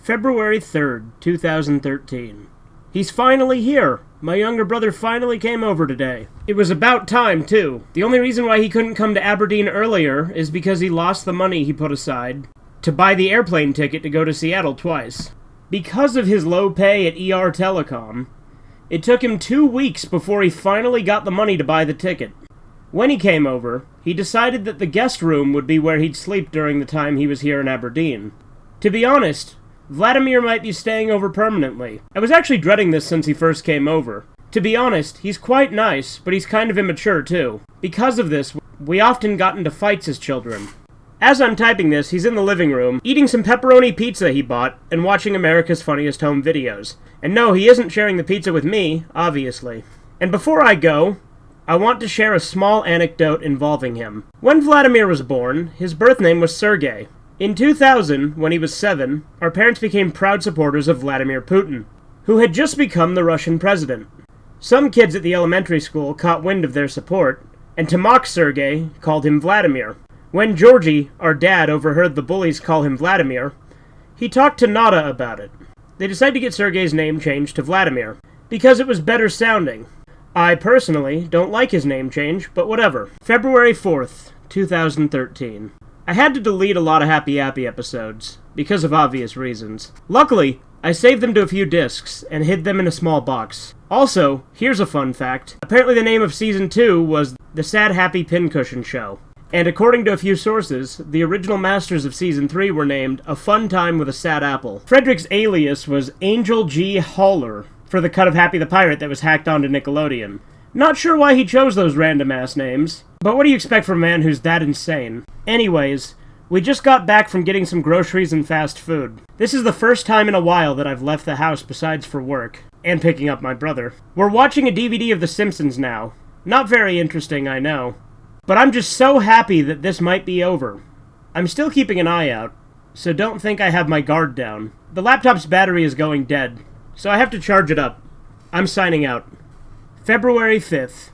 February 3rd, 2013. He's finally here! My younger brother finally came over today. It was about time, too. The only reason why he couldn't come to Aberdeen earlier is because he lost the money he put aside to buy the airplane ticket to go to Seattle twice. Because of his low pay at ER Telecom, it took him 2 weeks before he finally got the money to buy the ticket. When he came over, he decided that the guest room would be where he'd sleep during the time he was here in Aberdeen. To be honest, Vladimir might be staying over permanently. I was actually dreading this since he first came over. To be honest, he's quite nice, but he's kind of immature too. Because of this, we often got into fights as children. As I'm typing this, he's in the living room, eating some pepperoni pizza he bought, and watching America's Funniest Home Videos. And no, he isn't sharing the pizza with me, obviously. And before I go, I want to share a small anecdote involving him. When Vladimir was born, his birth name was Sergei. In 2000, when he was 7, our parents became proud supporters of Vladimir Putin, who had just become the Russian president. Some kids at the elementary school caught wind of their support, and to mock Sergei, called him Vladimir. When Georgie, our dad, overheard the bullies call him Vladimir, he talked to Nada about it. They decided to get Sergei's name changed to Vladimir, because it was better sounding. I personally don't like his name change, but whatever. February 4th, 2013. I had to delete a lot of Happy Appy episodes, because of obvious reasons. Luckily, I saved them to a few discs, and hid them in a small box. Also, here's a fun fact. Apparently the name of Season 2 was The Sad Happy Pincushion Show. And according to a few sources, the original masters of Season 3 were named A Fun Time with a Sad Apple. Frederick's alias was Angel G. Haller, for the cut of Happy the Pirate that was hacked onto Nickelodeon. Not sure why he chose those random-ass names, but what do you expect from a man who's that insane? Anyways, we just got back from getting some groceries and fast food. This is the first time in a while that I've left the house besides for work, and picking up my brother. We're watching a DVD of The Simpsons now. Not very interesting, I know. But I'm just so happy that this might be over. I'm still keeping an eye out, so don't think I have my guard down. The laptop's battery is going dead, so I have to charge it up. I'm signing out. February 5th,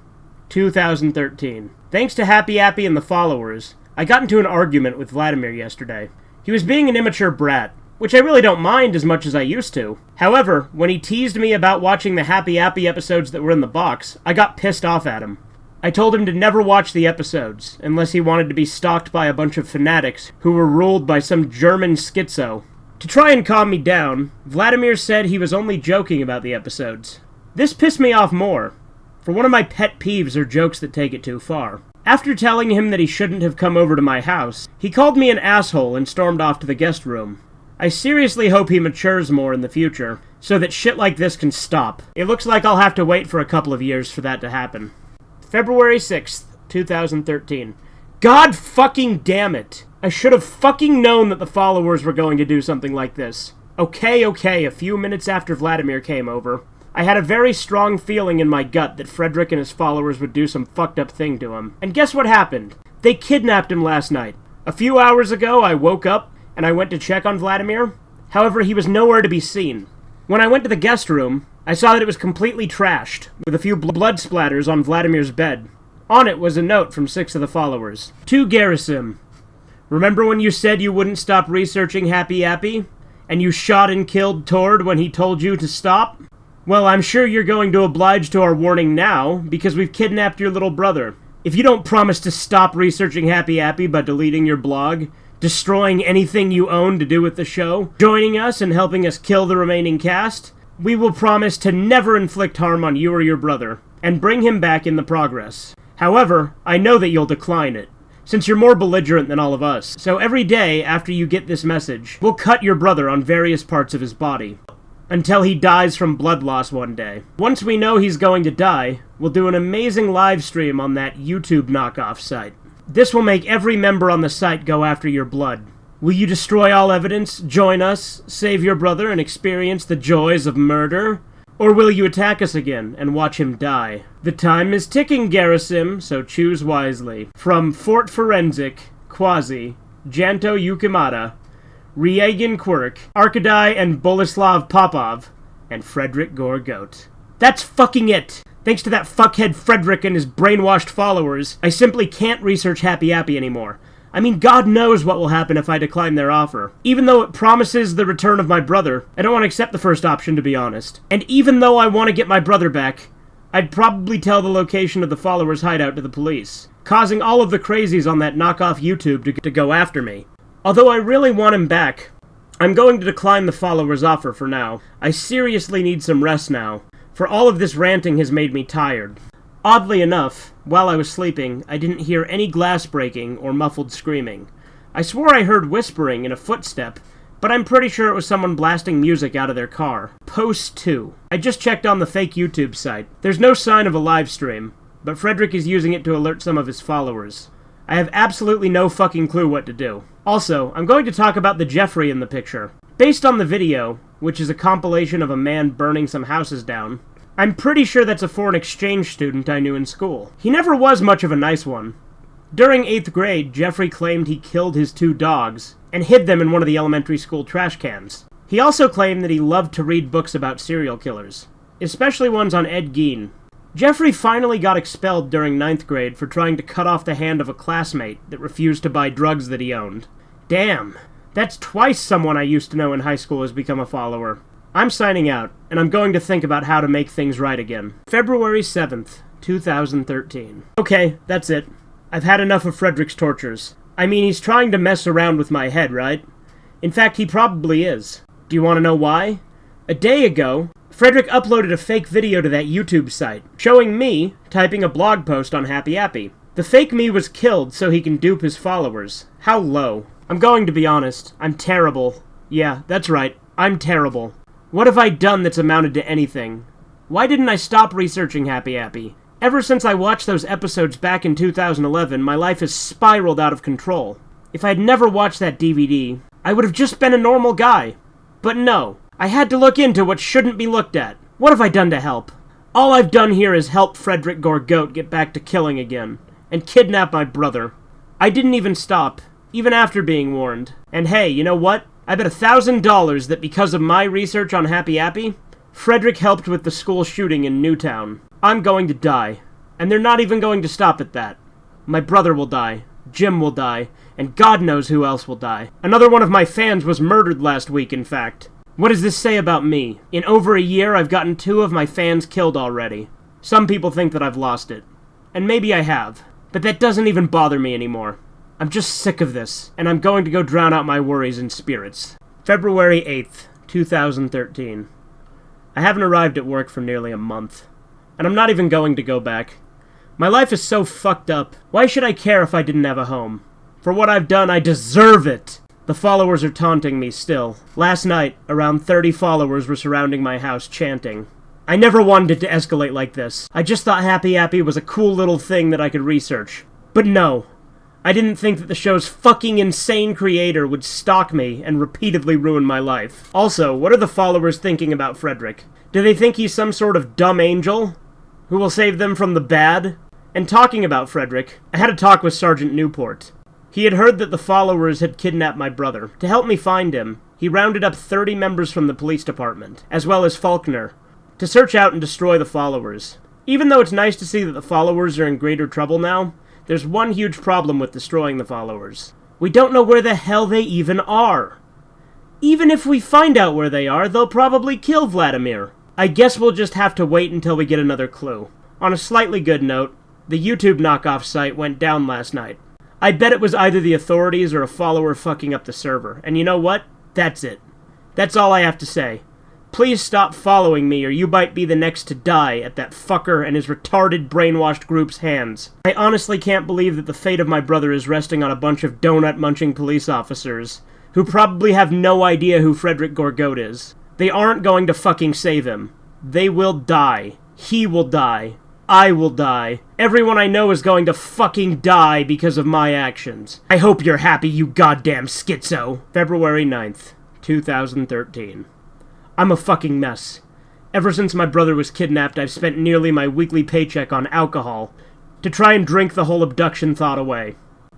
2013. Thanks to Happy Appy and the followers, I got into an argument with Vladimir yesterday. He was being an immature brat, which I really don't mind as much as I used to. However, when he teased me about watching the Happy Appy episodes that were in the box, I got pissed off at him. I told him to never watch the episodes, unless he wanted to be stalked by a bunch of fanatics who were ruled by some German schizo. To try and calm me down, Vladimir said he was only joking about the episodes. This pissed me off more, for one of my pet peeves are jokes that take it too far. After telling him that he shouldn't have come over to my house, he called me an asshole and stormed off to the guest room. I seriously hope he matures more in the future, so that shit like this can stop. It looks like I'll have to wait for a couple of years for that to happen. February 6th, 2013. God fucking damn it! I should have fucking known that the followers were going to do something like this. Okay, a few minutes after Vladimir came over, I had a very strong feeling in my gut that Frederick and his followers would do some fucked up thing to him. And guess what happened? They kidnapped him last night. A few hours ago, I woke up and I went to check on Vladimir. However, he was nowhere to be seen. When I went to the guest room, I saw that it was completely trashed, with a few blood splatters on Vladimir's bed. On it was a note from 6 of the followers. To Gerasim. Remember when you said you wouldn't stop researching Happy Appy? And you shot and killed Tord when he told you to stop? Well, I'm sure you're going to oblige to our warning now, because we've kidnapped your little brother. If you don't promise to stop researching Happy Appy by deleting your blog, destroying anything you own to do with the show, joining us and helping us kill the remaining cast, we will promise to never inflict harm on you or your brother, and bring him back in the progress. However, I know that you'll decline it, since you're more belligerent than all of us. So every day after you get this message, we'll cut your brother on various parts of his body, until he dies from blood loss one day. Once we know he's going to die, we'll do an amazing live stream on that YouTube knockoff site. This will make every member on the site go after your blood. Will you destroy all evidence, join us, save your brother, and experience the joys of murder? Or will you attack us again and watch him die? The time is ticking, Gerasim, so choose wisely. From Fort Forensic, Quasi, Janto Yukimata, Ryagin Quirk, Arkadai and Boleslav Popov, and Frederick Gorgoat. That's fucking it! Thanks to that fuckhead Frederick and his brainwashed followers, I simply can't research Happy Appy anymore. I mean, God knows what will happen if I decline their offer. Even though it promises the return of my brother, I don't want to accept the first option, to be honest. And even though I want to get my brother back, I'd probably tell the location of the followers' hideout to the police, causing all of the crazies on that knockoff YouTube to go after me. Although I really want him back, I'm going to decline the followers' offer for now. I seriously need some rest now, for all of this ranting has made me tired. Oddly enough, while I was sleeping, I didn't hear any glass breaking or muffled screaming. I swore I heard whispering and a footstep, but I'm pretty sure it was someone blasting music out of their car. Post 2. I just checked on the fake YouTube site. There's no sign of a live stream, but Frederick is using it to alert some of his followers. I have absolutely no fucking clue what to do. Also, I'm going to talk about the Jeffrey in the picture. Based on the video, which is a compilation of a man burning some houses down, I'm pretty sure that's a foreign exchange student I knew in school. He never was much of a nice one. During 8th grade, Jeffrey claimed he killed his 2 dogs and hid them in one of the elementary school trash cans. He also claimed that he loved to read books about serial killers, especially ones on Ed Gein. Jeffrey finally got expelled during 9th grade for trying to cut off the hand of a classmate that refused to buy drugs that he owned. Damn, that's twice someone I used to know in high school has become a follower. I'm signing out, and I'm going to think about how to make things right again. February 7th, 2013. Okay, that's it. I've had enough of Frederick's tortures. I mean, he's trying to mess around with my head, right? In fact, he probably is. Do you want to know why? A day ago, Frederick uploaded a fake video to that YouTube site, showing me typing a blog post on Appy. The fake me was killed so he can dupe his followers. How low. I'm going to be honest, I'm terrible. Yeah, that's right, I'm terrible. What have I done that's amounted to anything? Why didn't I stop researching Appy? Ever since I watched those episodes back in 2011, my life has spiraled out of control. If I'd never watched that DVD, I would have just been a normal guy. But no, I had to look into what shouldn't be looked at. What have I done to help? All I've done here is help Frederick Gorgoat get back to killing again, and kidnap my brother. I didn't even stop, even after being warned. And hey, you know what? I bet $1,000 that because of my research on Appy, Frederick helped with the school shooting in Newtown. I'm going to die. And they're not even going to stop at that. My brother will die, Jim will die, and God knows who else will die. Another one of my fans was murdered last week, in fact. What does this say about me? In over a year, I've gotten 2 of my fans killed already. Some people think that I've lost it. And maybe I have. But that doesn't even bother me anymore. I'm just sick of this, and I'm going to go drown out my worries in spirits. February 8th, 2013. I haven't arrived at work for nearly a month. And I'm not even going to go back. My life is so fucked up. Why should I care if I didn't have a home? For what I've done, I deserve it! The followers are taunting me still. Last night, around 30 followers were surrounding my house chanting. I never wanted it to escalate like this. I just thought Appy was a cool little thing that I could research. But no. I didn't think that the show's fucking insane creator would stalk me and repeatedly ruin my life. Also, what are the followers thinking about Frederick? Do they think he's some sort of dumb angel who will save them from the bad? And talking about Frederick, I had a talk with Sergeant Newport. He had heard that the followers had kidnapped my brother. To help me find him, he rounded up 30 members from the police department, as well as Faulkner, to search out and destroy the followers. Even though it's nice to see that the followers are in greater trouble now, there's one huge problem with destroying the followers. We don't know where the hell they even are. Even if we find out where they are, they'll probably kill Vladimir. I guess we'll just have to wait until we get another clue. On a slightly good note, the YouTube knockoff site went down last night. I bet it was either the authorities or a follower fucking up the server. And you know what? That's it. That's all I have to say. Please stop following me or you might be the next to die at that fucker and his retarded brainwashed group's hands. I honestly can't believe that the fate of my brother is resting on a bunch of donut-munching police officers who probably have no idea who Frederick Gorgoat is. They aren't going to fucking save him. They will die. He will die. I will die. Everyone I know is going to fucking die because of my actions. I hope you're happy, you goddamn schizo. February 9th, 2013. I'm a fucking mess. Ever since my brother was kidnapped, I've spent nearly my weekly paycheck on alcohol to try and drink the whole abduction thought away.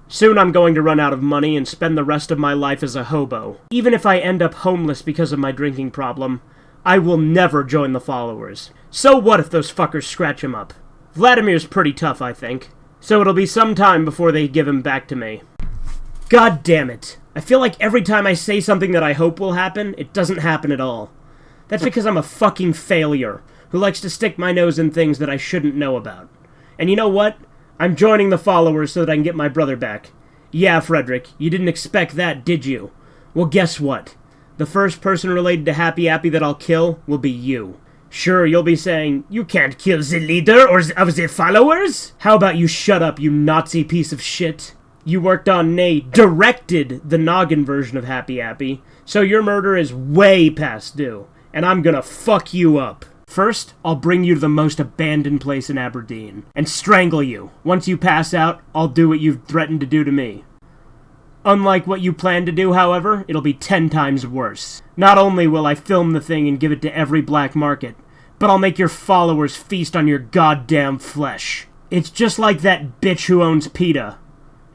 Soon I'm going to run out of money and spend the rest of my life as a hobo. Even if I end up homeless because of my drinking problem, I will never join the followers. So what if those fuckers scratch him up? Vladimir's pretty tough, I think, so it'll be some time before they give him back to me. God damn it. I feel like every time I say something that I hope will happen, it doesn't happen at all. That's because I'm a fucking failure who likes to stick my nose in things that I shouldn't know about. And you know what? I'm joining the followers so that I can get my brother back. Yeah, Frederick, you didn't expect that, did you? Well, guess what? The first person related to Happy Appy that I'll kill will be you. Sure, you'll be saying, you can't kill the leader or of the followers? How about you shut up, you Nazi piece of shit? You worked on, nay, directed the noggin version of Happy Appy, so your murder is way past due, and I'm gonna fuck you up. First, I'll bring you to the most abandoned place in Aberdeen, and strangle you. Once you pass out, I'll do what you've threatened to do to me. Unlike what you plan to do, however, it'll be 10 times worse. Not only will I film the thing and give it to every black market, but I'll make your followers feast on your goddamn flesh. It's just like that bitch who owns PETA,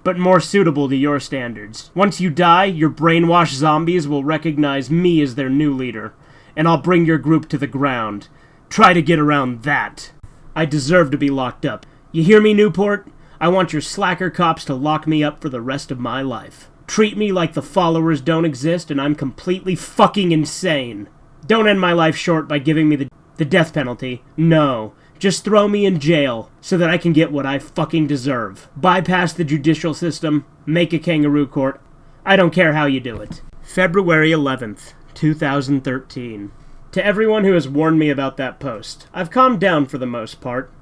but more suitable to your standards. Once you die, your brainwashed zombies will recognize me as their new leader, and I'll bring your group to the ground. Try to get around that. I deserve to be locked up. You hear me, Newport? I want your slacker cops to lock me up for the rest of my life. Treat me like the followers don't exist and I'm completely fucking insane. Don't end my life short by giving me the death penalty. No. Just throw me in jail so that I can get what I fucking deserve. Bypass the judicial system. Make a kangaroo court. I don't care how you do it. February 11th, 2013. To everyone who has warned me about that post, I've calmed down for the most part.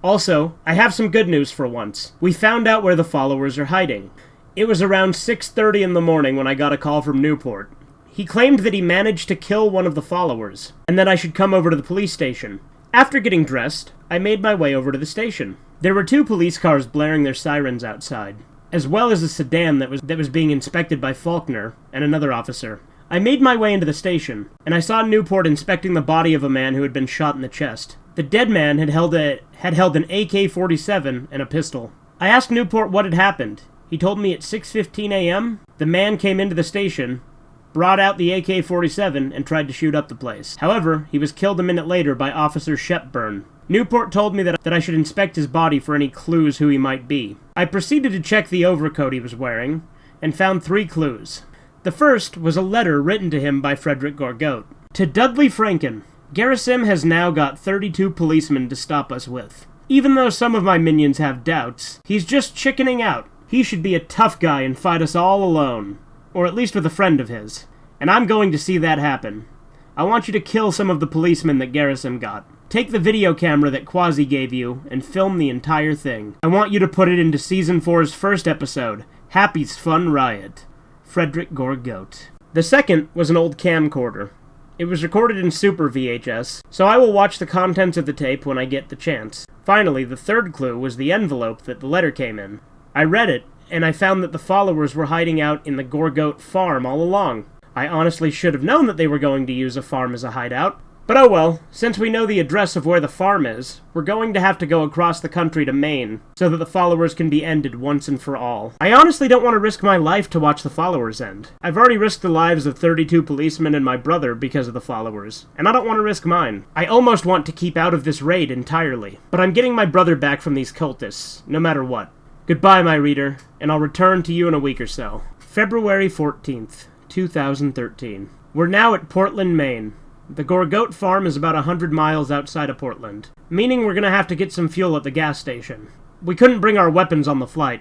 Also, I have some good news for once. We found out where the followers are hiding. It was around 6:30 in the morning when I got a call from Newport. He claimed that he managed to kill one of the followers, and that I should come over to the police station. After getting dressed, I made my way over to the station. There were 2 police cars blaring their sirens outside, as well as a sedan that was being inspected by Faulkner and another officer. I made my way into the station, and I saw Newport inspecting the body of a man who had been shot in the chest. The dead man had held an AK-47 and a pistol. I asked Newport what had happened. He told me at 6:15 a.m., the man came into the station, brought out the AK-47, and tried to shoot up the place. However, he was killed a minute later by Officer Shepburn. Newport told me that I should inspect his body for any clues who he might be. I proceeded to check the overcoat he was wearing, and found 3 clues. The first was a letter written to him by Frederick Gorgotte. To Dudley Franken, Garrison has now got 32 policemen to stop us with. Even though some of my minions have doubts, he's just chickening out. He should be a tough guy and fight us all alone. Or at least with a friend of his. And I'm going to see that happen. I want you to kill some of the policemen that Garrison got. Take the video camera that Quasi gave you and film the entire thing. I want you to put it into Season 4's first episode, Happy's Fun Riot. Frederick Gorgotte. The second was an old camcorder. It was recorded in Super VHS, so I will watch the contents of the tape when I get the chance. Finally, the third clue was the envelope that the letter came in. I read it, and I found that the followers were hiding out in the Gorgotte farm all along. I honestly should have known that they were going to use a farm as a hideout. But oh well, since we know the address of where the farm is, we're going to have to go across the country to Maine, so that the followers can be ended once and for all. I honestly don't want to risk my life to watch the followers end. I've already risked the lives of 32 policemen and my brother because of the followers, and I don't want to risk mine. I almost want to keep out of this raid entirely, but I'm getting my brother back from these cultists, no matter what. Goodbye, my reader, and I'll return to you in a week or so. February 14th, 2013. We're now at Portland, Maine. The Gorgotte farm is about 100 miles outside of Portland, meaning we're gonna have to get some fuel at the gas station. We couldn't bring our weapons on the flight,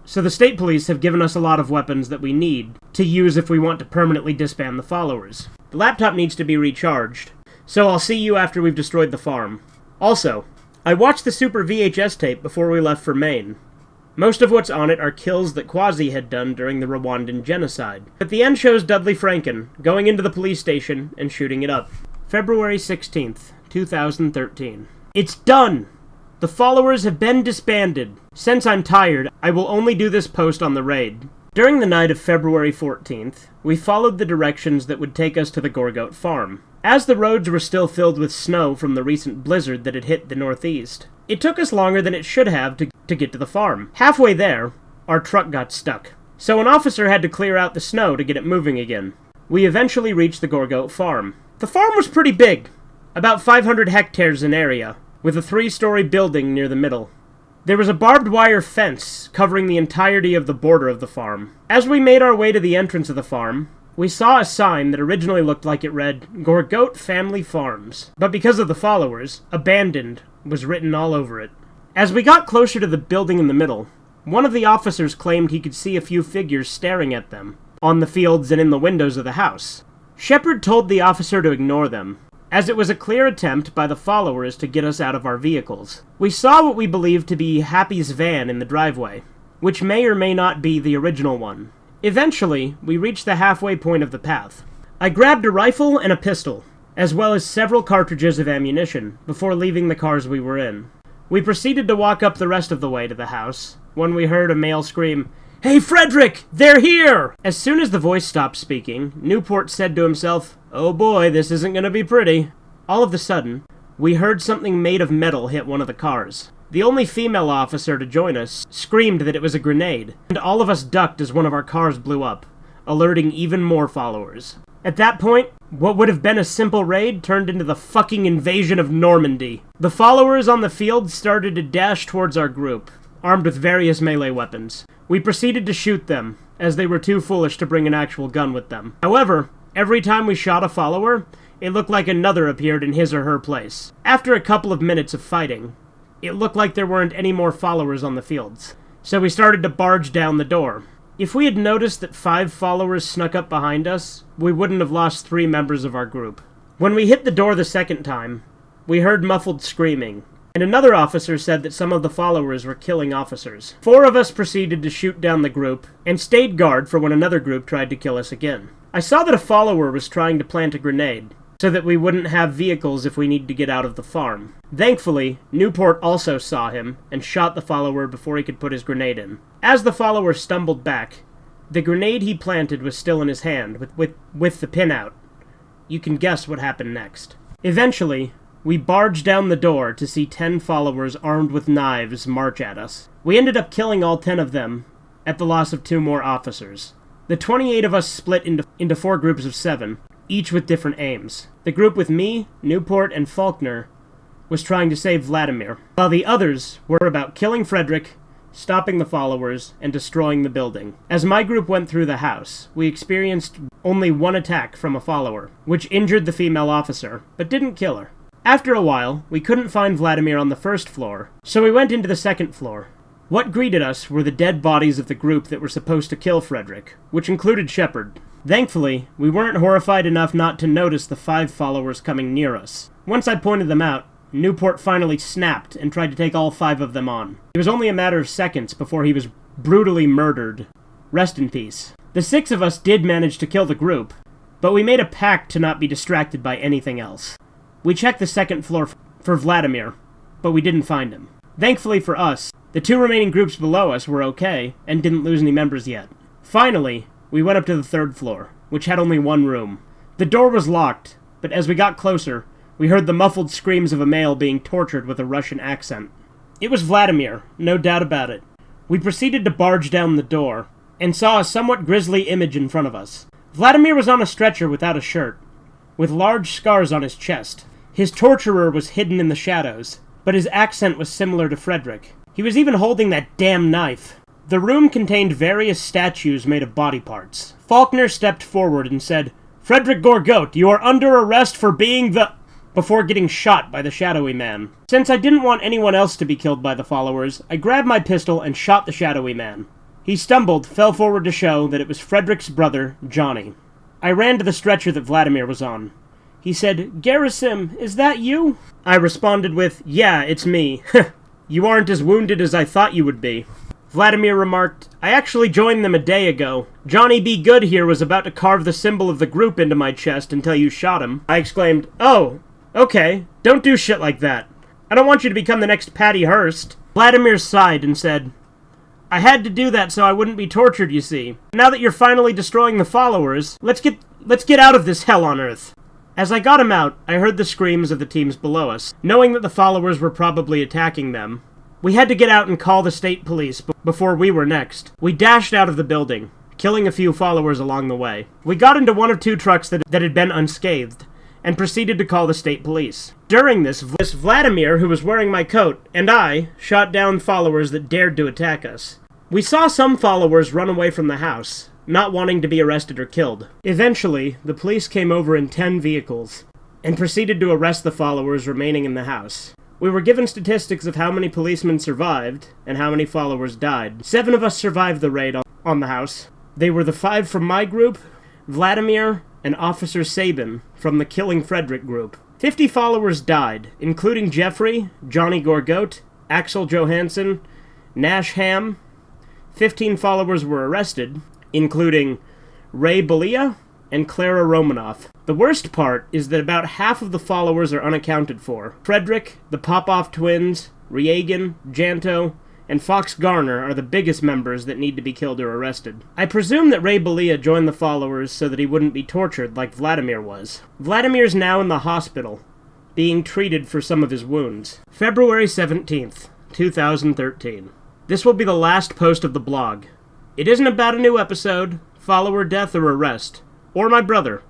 so the state police have given us a lot of weapons that we need to use if we want to permanently disband the followers. The laptop needs to be recharged, so I'll see you after we've destroyed the farm. Also, I watched the Super VHS tape before we left for Maine. Most of what's on it are kills that Quasi had done during the Rwandan genocide. But the end shows Dudley Franken going into the police station and shooting it up. February 16th, 2013. It's done! The followers have been disbanded. Since I'm tired, I will only do this post on the raid. During the night of February 14th, we followed the directions that would take us to the Gorgotte farm. As the roads were still filled with snow from the recent blizzard that had hit the northeast, it took us longer than it should have to get to the farm. Halfway there, our truck got stuck, so an officer had to clear out the snow to get it moving again. We eventually reached the Gorgotte farm. The farm was pretty big, about 500 hectares in area, with a 3-story building near the middle. There was a barbed wire fence covering the entirety of the border of the farm. As we made our way to the entrance of the farm, we saw a sign that originally looked like it read, Gorgoat Family Farms, but because of the followers, abandoned was written all over it. As we got closer to the building in the middle, one of the officers claimed he could see a few figures staring at them, on the fields and in the windows of the house. Shepard told the officer to ignore them, as it was a clear attempt by the followers to get us out of our vehicles. We saw what we believed to be Happy's van in the driveway, which may or may not be the original one. Eventually, we reached the halfway point of the path. I grabbed a rifle and a pistol, as well as several cartridges of ammunition, before leaving the cars we were in. We proceeded to walk up the rest of the way to the house, when we heard a male scream, "Hey, Frederick! They're here!" As soon as the voice stopped speaking, Newport said to himself, "Oh boy, this isn't gonna be pretty." All of a sudden, we heard something made of metal hit one of the cars. The only female officer to join us screamed that it was a grenade, and all of us ducked as one of our cars blew up, alerting even more followers. At that point, what would have been a simple raid turned into the fucking invasion of Normandy. The followers on the field started to dash towards our group, armed with various melee weapons. We proceeded to shoot them, as they were too foolish to bring an actual gun with them. However, every time we shot a follower, it looked like another appeared in his or her place. After a couple of minutes of fighting, it looked like there weren't any more followers on the fields, so we started to barge down the door. If we had noticed that 5 followers snuck up behind us, we wouldn't have lost 3 members of our group. When we hit the door the second time, we heard muffled screaming, and another officer said that some of the followers were killing officers. 4 of us proceeded to shoot down the group, and stayed guard for when another group tried to kill us again. I saw that a follower was trying to plant a grenade, so that we wouldn't have vehicles if we needed to get out of the farm. Thankfully, Newport also saw him, and shot the follower before he could put his grenade in. As the follower stumbled back, the grenade he planted was still in his hand, with the pin out. You can guess what happened next. Eventually, we barged down the door to see 10 followers armed with knives march at us. We ended up killing all 10 of them, at the loss of 2 more officers. The 28 of us split into 4 groups of 7, each with different aims. The group with me, Newport, and Faulkner was trying to save Vladimir, while the others were about killing Frederick, stopping the followers, and destroying the building. As my group went through the house, we experienced only 1 attack from a follower, which injured the female officer, but didn't kill her. After a while, we couldn't find Vladimir on the first floor, so we went into the second floor. What greeted us were the dead bodies of the group that were supposed to kill Frederick, which included Shepard. Thankfully, we weren't horrified enough not to notice the 5 followers coming near us. Once I pointed them out, Newport finally snapped and tried to take all 5 of them on. It was only a matter of seconds before he was brutally murdered. Rest in peace. The 6 of us did manage to kill the group, but we made a pact to not be distracted by anything else. We checked the second floor for Vladimir, but we didn't find him. Thankfully for us, the 2 remaining groups below us were okay and didn't lose any members yet. Finally, we went up to the 3rd floor, which had only 1 room. The door was locked, but as we got closer, we heard the muffled screams of a male being tortured with a Russian accent. It was Vladimir, no doubt about it. We proceeded to barge down the door, and saw a somewhat grisly image in front of us. Vladimir was on a stretcher without a shirt, with large scars on his chest. His torturer was hidden in the shadows, but his accent was similar to Frederick. He was even holding that damn knife. The room contained various statues made of body parts. Faulkner stepped forward and said, "Frederick Gorgoat, you are under arrest for being the..." before getting shot by the shadowy man. Since I didn't want anyone else to be killed by the followers, I grabbed my pistol and shot the shadowy man. He stumbled, fell forward to show that it was Frederick's brother, Johnny. I ran to the stretcher that Vladimir was on. He said, "Gerasim, is that you?" I responded with, "Yeah, it's me." "You aren't as wounded as I thought you would be." Vladimir remarked, "I actually joined them a day ago. Johnny B. Good here was about to carve the symbol of the group into my chest until you shot him." I exclaimed, "Oh, okay, don't do shit like that. I don't want you to become the next Patty Hearst." Vladimir sighed and said, "I had to do that so I wouldn't be tortured, you see. Now that you're finally destroying the followers, let's get out of this hell on earth." As I got him out, I heard the screams of the teams below us. Knowing that the followers were probably attacking them, we had to get out and call the state police before we were next. We dashed out of the building, killing a few followers along the way. We got into one of 2 trucks that had been unscathed, and proceeded to call the state police. During this, Vladimir, who was wearing my coat, and I shot down followers that dared to attack us. We saw some followers run away from the house, not wanting to be arrested or killed. Eventually, the police came over in 10 vehicles and proceeded to arrest the followers remaining in the house. We were given statistics of how many policemen survived and how many followers died. 7 of us survived the raid on the house. They were the 5 from my group, Vladimir, and Officer Sabin from the Killing Frederick group. 50 followers died, including Jeffrey, Johnny Gorgote, Axel Johansson, Nash Ham. 15 followers were arrested, including Ray Belia and Clara Romanoff. The worst part is that about half of the followers are unaccounted for. Frederick, the Popoff twins, Reagan, Janto, and Fox Garner are the biggest members that need to be killed or arrested. I presume that Ray Belia joined the followers so that he wouldn't be tortured like Vladimir was. Vladimir's now in the hospital, being treated for some of his wounds. February 17th, 2013. This will be the last post of the blog. It isn't about a new episode, follower death or arrest, or my brother.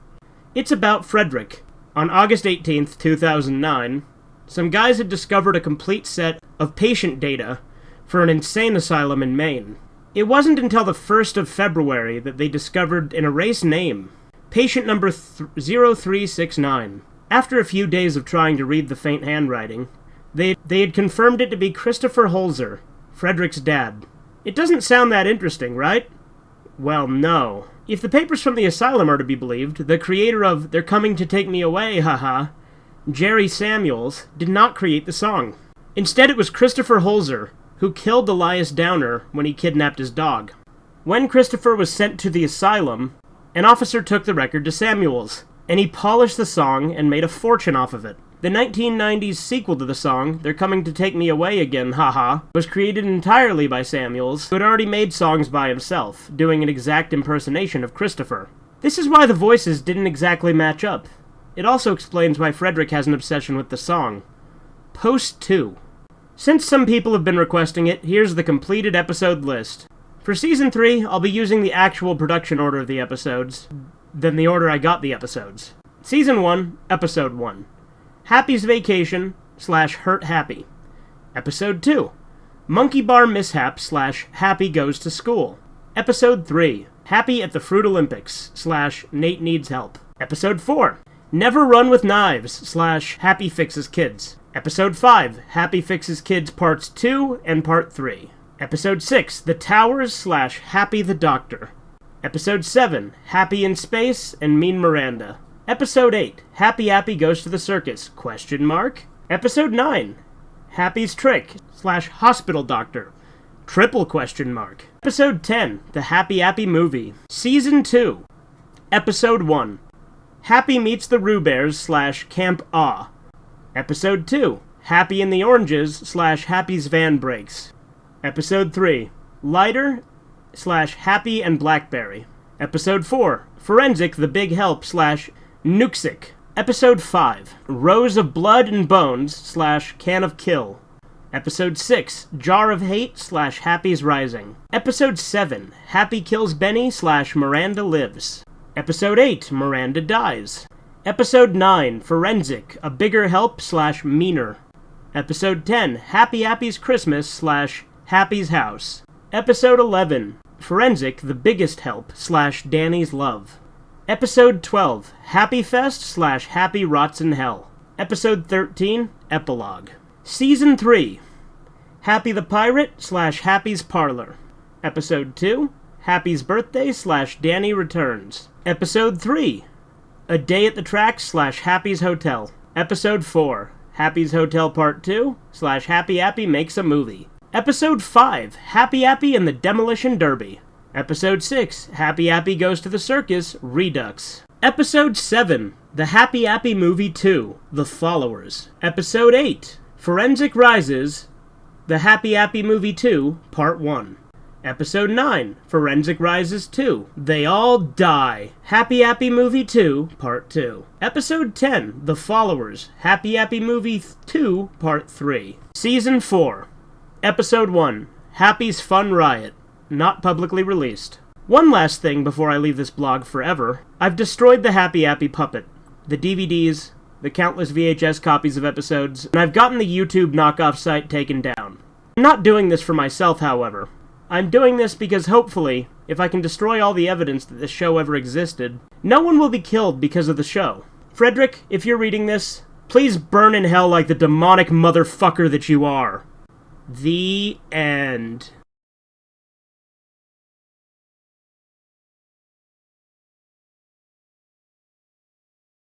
It's about Frederick. On August 18th, 2009, some guys had discovered a complete set of patient data for an insane asylum in Maine. It wasn't until the 1st of February that they discovered an erased name, patient number 0369. After a few days of trying to read the faint handwriting, they had confirmed it to be Christopher Holzer, Frederick's dad. It doesn't sound that interesting, right? Well, no. If the papers from the asylum are to be believed, the creator of They're Coming to Take Me Away, haha, Jerry Samuels, did not create the song. Instead, it was Christopher Holzer, who killed Elias Downer when he kidnapped his dog. When Christopher was sent to the asylum, an officer took the record to Samuels, and he polished the song and made a fortune off of it. The 1990s sequel to the song, They're Coming to Take Me Away Again, haha, was created entirely by Samuels, who had already made songs by himself, doing an exact impersonation of Christopher. This is why the voices didn't exactly match up. It also explains why Frederick has an obsession with the song. Post 2. Since some people have been requesting it, here's the completed episode list. For Season 3, I'll be using the actual production order of the episodes, than the order I got the episodes. Season 1, Episode 1. Happy's Vacation / Hurt Happy. Episode 2. Monkey Bar Mishap / Happy Goes to School. Episode 3. Happy at the Fruit Olympics / Nate Needs Help. Episode 4. Never Run with Knives / Happy Fixes Kids. Episode 5, Happy Fixes Kids Parts 2 and Part 3. Episode 6, The Towers / Happy the Doctor. Episode 7, Happy in Space and Mean Miranda. Episode 8, Happy Appy Goes to the Circus, ? Episode 9, Happy's Trick / Hospital Doctor, ? Episode 10, The Happy Appy Movie. Season 2. Episode 1, Happy Meets the Roo Bears / Camp Ah. Episode 2, Happy in the Oranges / Happy's Van Breaks. Episode 3, Lighter / Happy and Blackberry. Episode 4, Forensic the Big Help / Nuxic. Episode 5, Rows of Blood and Bones / Can of Kill. Episode 6, Jar of Hate / Happy's Rising. Episode 7, Happy Kills Benny / Miranda Lives. Episode 8, Miranda Dies. Episode 9, Forensic, A Bigger Help / Meaner. Episode 10, Happy Appy's Christmas / Happy's House. Episode 11, Forensic, The Biggest Help / Danny's Love. Episode 12, Happy Fest / Happy Rots in Hell. Episode 13, Epilogue. Season 3, Happy the Pirate / Happy's Parlor. Episode 2, Happy's Birthday / Danny Returns. Episode 3, A Day at the Tracks / Happy's Hotel. Episode 4, Happy's Hotel Part 2 / Happy Appy Makes a Movie. Episode 5, Happy Appy and the Demolition Derby. Episode 6, Happy Appy Goes to the Circus, Redux. Episode 7, The Happy Appy Movie 2, The Followers. Episode 8, Forensic Rises, The Happy Appy Movie 2, Part 1. Episode 9, Forensic Rises 2, They All Die, Happy Appy Movie 2, Part 2. Episode 10, The Followers, Happy Appy Movie 2, Part 3. Season 4. Episode 1, Happy's Fun Riot, not publicly released. One last thing before I leave this blog forever. I've destroyed the Happy Appy puppet. the DVDs, the countless VHS copies of episodes, and I've gotten the YouTube knockoff site taken down. I'm not doing this for myself, however. I'm doing this because hopefully, if I can destroy all the evidence that this show ever existed, no one will be killed because of the show. Frederick, if you're reading this, please burn in hell like the demonic motherfucker that you are. The end.